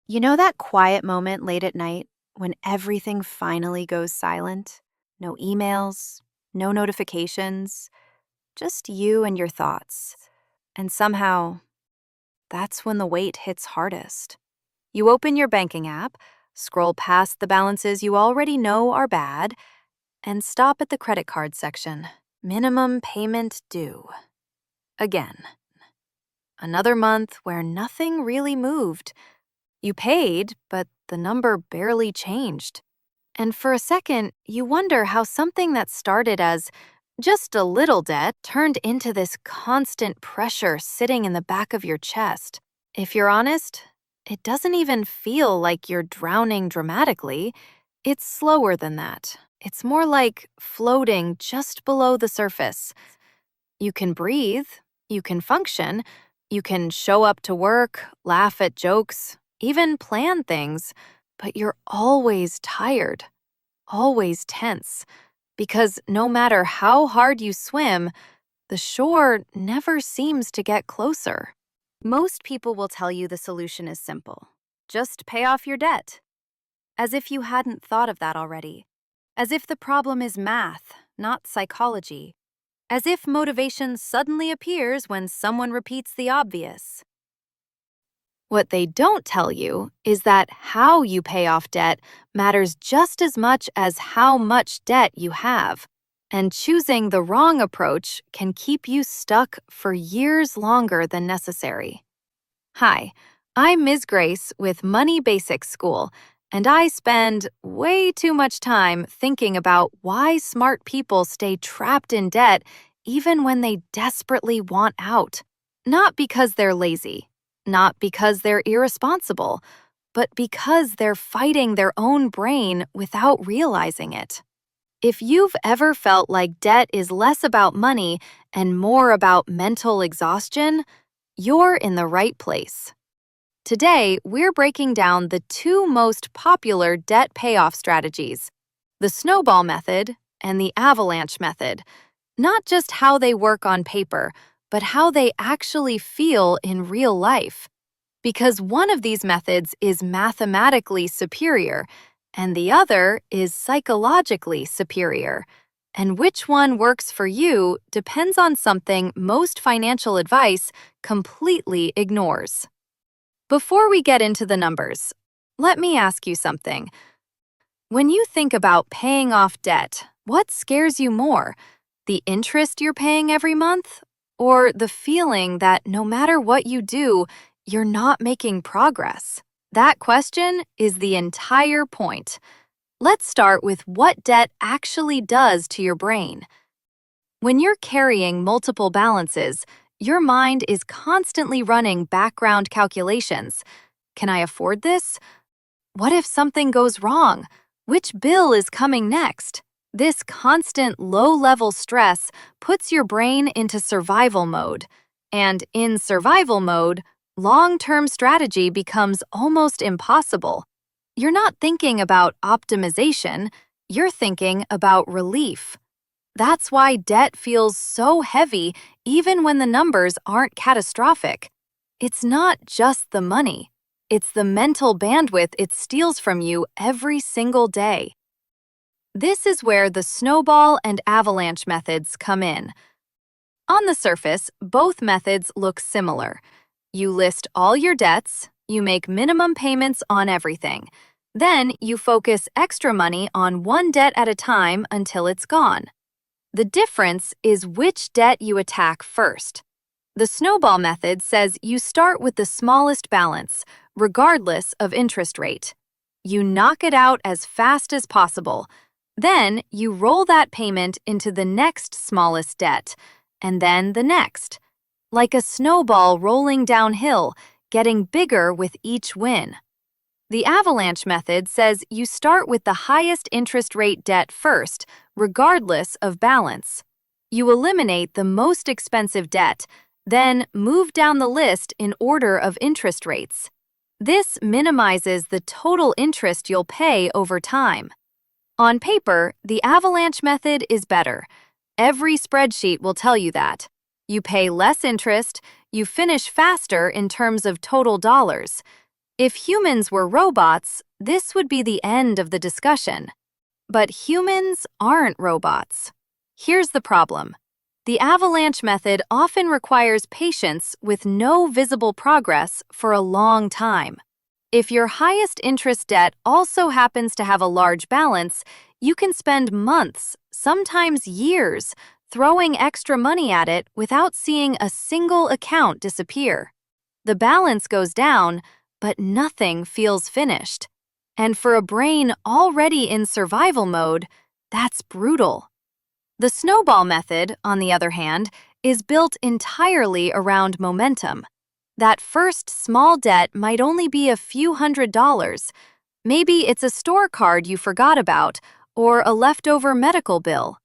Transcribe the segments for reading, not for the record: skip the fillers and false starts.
You know that quiet moment late at night when everything finally goes silent? No emails, no notifications, just you and your thoughts. And somehow, that's when the weight hits hardest. You open your banking app, scroll past the balances you already know are bad, and stop at the credit card section. Minimum payment due. Again. Another month where nothing really moved. You paid, but the number barely changed. And for a second, you wonder how something that started as just a little debt turned into this constant pressure sitting in the back of your chest. If you're honest, it doesn't even feel like you're drowning dramatically. It's slower than that. It's more like floating just below the surface. You can breathe, you can function, you can show up to work, laugh at jokes, even plan things, but you're always tired, always tense, because no matter how hard you swim, the shore never seems to get closer. Most people will tell you the solution is simple. Just pay off your debt. As if you hadn't thought of that already. As if the problem is math, not psychology. As if motivation suddenly appears when someone repeats the obvious. What they don't tell you is that how you pay off debt matters just as much as how much debt you have, and choosing the wrong approach can keep you stuck for years longer than necessary. Hi, I'm Ms. Grace with Money Basics School, and I spend way too much time thinking about why smart people stay trapped in debt even when they desperately want out. Not because they're lazy. Not because they're irresponsible, but because they're fighting their own brain without realizing it. If you've ever felt like debt is less about money and more about mental exhaustion, you're in the right place. Today, we're breaking down the two most popular debt payoff strategies, the Snowball Method and the Avalanche Method, not just how they work on paper, but how they actually feel in real life. Because one of these methods is mathematically superior, and the other is psychologically superior. And which one works for you depends on something most financial advice completely ignores. Before we get into the numbers, let me ask you something. When you think about paying off debt, what scares you more? The interest you're paying every month? Or the feeling that no matter what you do, you're not making progress? That question is the entire point. Let's start with what debt actually does to your brain. When you're carrying multiple balances, your mind is constantly running background calculations. Can I afford this? What if something goes wrong? Which bill is coming next? This constant low-level stress puts your brain into survival mode. And in survival mode, long-term strategy becomes almost impossible. You're not thinking about optimization, you're thinking about relief. That's why debt feels so heavy even when the numbers aren't catastrophic. It's not just the money. It's the mental bandwidth it steals from you every single day. This is where the Snowball and Avalanche methods come in. On the surface, both methods look similar. You list all your debts, you make minimum payments on everything. Then you focus extra money on one debt at a time until it's gone. The difference is which debt you attack first. The Snowball method says you start with the smallest balance, regardless of interest rate. You knock it out as fast as possible. Then you roll that payment into the next smallest debt, and then the next. Like a snowball rolling downhill, getting bigger with each win. The Avalanche method says you start with the highest interest rate debt first, regardless of balance. You eliminate the most expensive debt, then move down the list in order of interest rates. This minimizes the total interest you'll pay over time. On paper, the Avalanche method is better. Every spreadsheet will tell you that. You pay less interest, you finish faster in terms of total dollars. If humans were robots, this would be the end of the discussion. But humans aren't robots. Here's the problem. The avalanche method often requires patience with no visible progress for a long time. If your highest interest debt also happens to have a large balance, you can spend months, sometimes years, throwing extra money at it without seeing a single account disappear. The balance goes down, but nothing feels finished. And for a brain already in survival mode, that's brutal. The snowball method, on the other hand, is built entirely around momentum. That first small debt might only be a few $100s. Maybe it's a store card you forgot about, or a leftover medical bill.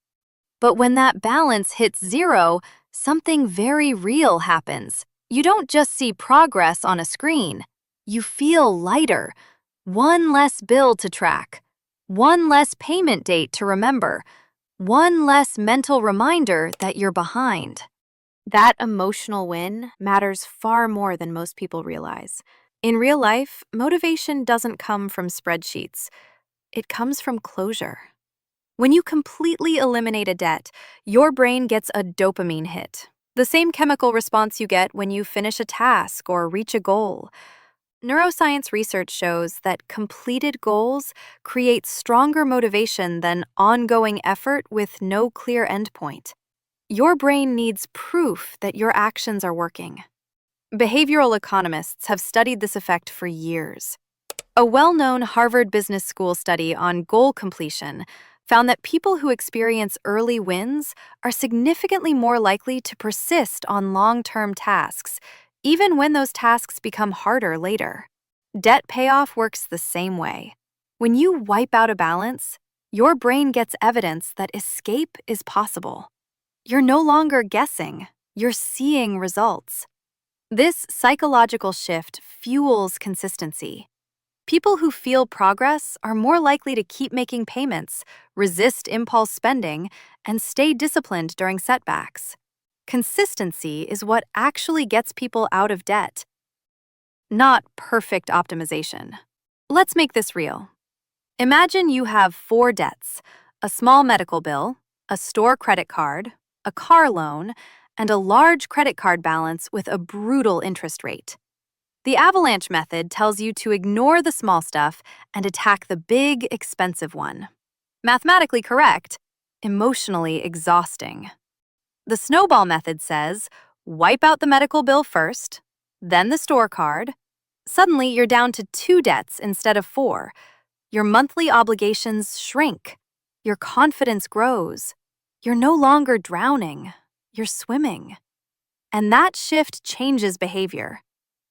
But when that balance hits zero, something very real happens. You don't just see progress on a screen. You feel lighter. One less bill to track. One less payment date to remember. One less mental reminder that you're behind. That emotional win matters far more than most people realize. In real life, motivation doesn't come from spreadsheets. It comes from closure. When you completely eliminate a debt, your brain gets a dopamine hit, the same chemical response you get when you finish a task or reach a goal. Neuroscience research shows that completed goals create stronger motivation than ongoing effort with no clear endpoint. Your brain needs proof that your actions are working. Behavioral economists have studied this effect for years. A well-known Harvard Business School study on goal completion found that people who experience early wins are significantly more likely to persist on long-term tasks, even when those tasks become harder later. Debt payoff works the same way. When you wipe out a balance, your brain gets evidence that escape is possible. You're no longer guessing, you're seeing results. This psychological shift fuels consistency. People who feel progress are more likely to keep making payments, resist impulse spending, and stay disciplined during setbacks. Consistency is what actually gets people out of debt, not perfect optimization. Let's make this real. Imagine you have 4 debts: a small medical bill, a store credit card, a car loan, and a large credit card balance with a brutal interest rate. The Avalanche Method tells you to ignore the small stuff and attack the big, expensive one. Mathematically correct, emotionally exhausting. The Snowball Method says, wipe out the medical bill first, then the store card. Suddenly, you're down to 2 debts instead of 4. Your monthly obligations shrink. Your confidence grows. You're no longer drowning. You're swimming. And that shift changes behavior.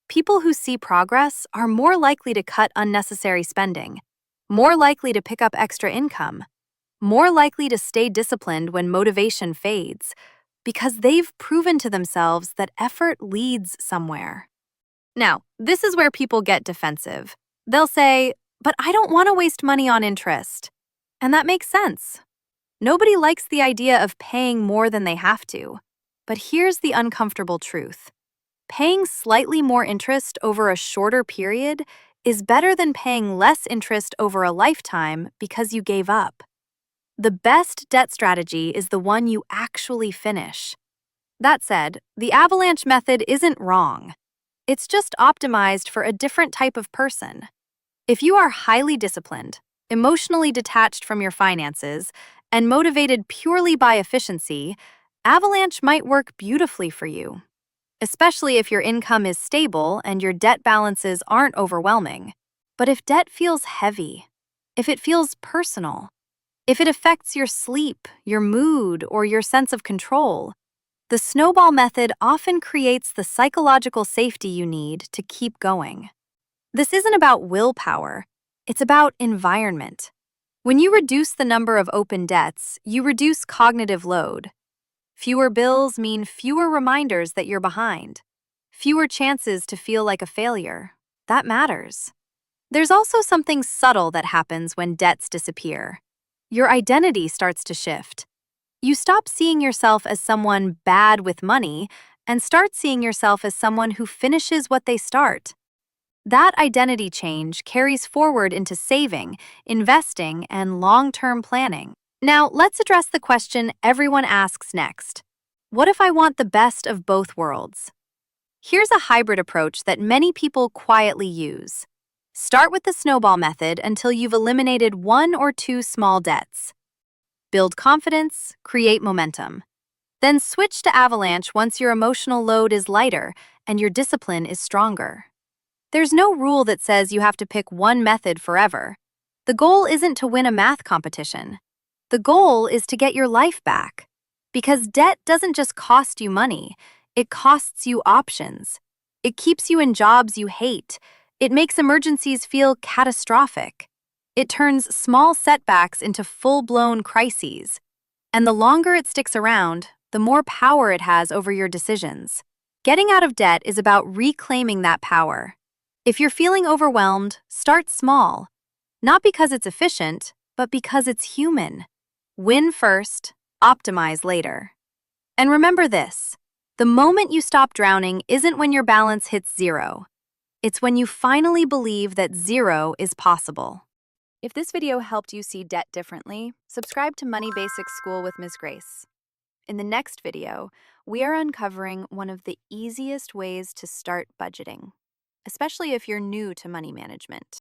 People who see progress are more likely to cut unnecessary spending, more likely to pick up extra income, more likely to stay disciplined when motivation fades, because they've proven to themselves that effort leads somewhere. Now, this is where people get defensive. They'll say, "But I don't want to waste money on interest." And that makes sense. Nobody likes the idea of paying more than they have to. But here's the uncomfortable truth. Paying slightly more interest over a shorter period is better than paying less interest over a lifetime because you gave up. The best debt strategy is the one you actually finish. That said, the Avalanche Method isn't wrong. It's just optimized for a different type of person. If you are highly disciplined, emotionally detached from your finances, and motivated purely by efficiency, Avalanche might work beautifully for you, especially if your income is stable and your debt balances aren't overwhelming. But if debt feels heavy, if it feels personal, if it affects your sleep, your mood, or your sense of control, the Snowball Method often creates the psychological safety you need to keep going. This isn't about willpower, it's about environment. When you reduce the number of open debts, you reduce cognitive load. Fewer bills mean fewer reminders that you're behind. Fewer chances to feel like a failure. That matters. There's also something subtle that happens when debts disappear. Your identity starts to shift. You stop seeing yourself as someone bad with money and start seeing yourself as someone who finishes what they start. That identity change carries forward into saving, investing, and long-term planning. Now, let's address the question everyone asks next. What if I want the best of both worlds? Here's a hybrid approach that many people quietly use. Start with the snowball method until you've eliminated one or two small debts. Build confidence, create momentum. Then switch to Avalanche once your emotional load is lighter and your discipline is stronger. There's no rule that says you have to pick one method forever. The goal isn't to win a math competition. The goal is to get your life back. Because debt doesn't just cost you money, it costs you options. It keeps you in jobs you hate. It makes emergencies feel catastrophic. It turns small setbacks into full-blown crises. And the longer it sticks around, the more power it has over your decisions. Getting out of debt is about reclaiming that power. If you're feeling overwhelmed, start small. Not because it's efficient, but because it's human. Win first, optimize later. And remember this, the moment you stop drowning isn't when your balance hits zero. It's when you finally believe that zero is possible. If this video helped you see debt differently, subscribe to Money Basics School with Ms. Grace. In the next video, we are uncovering one of the easiest ways to start budgeting, especially if you're new to money management.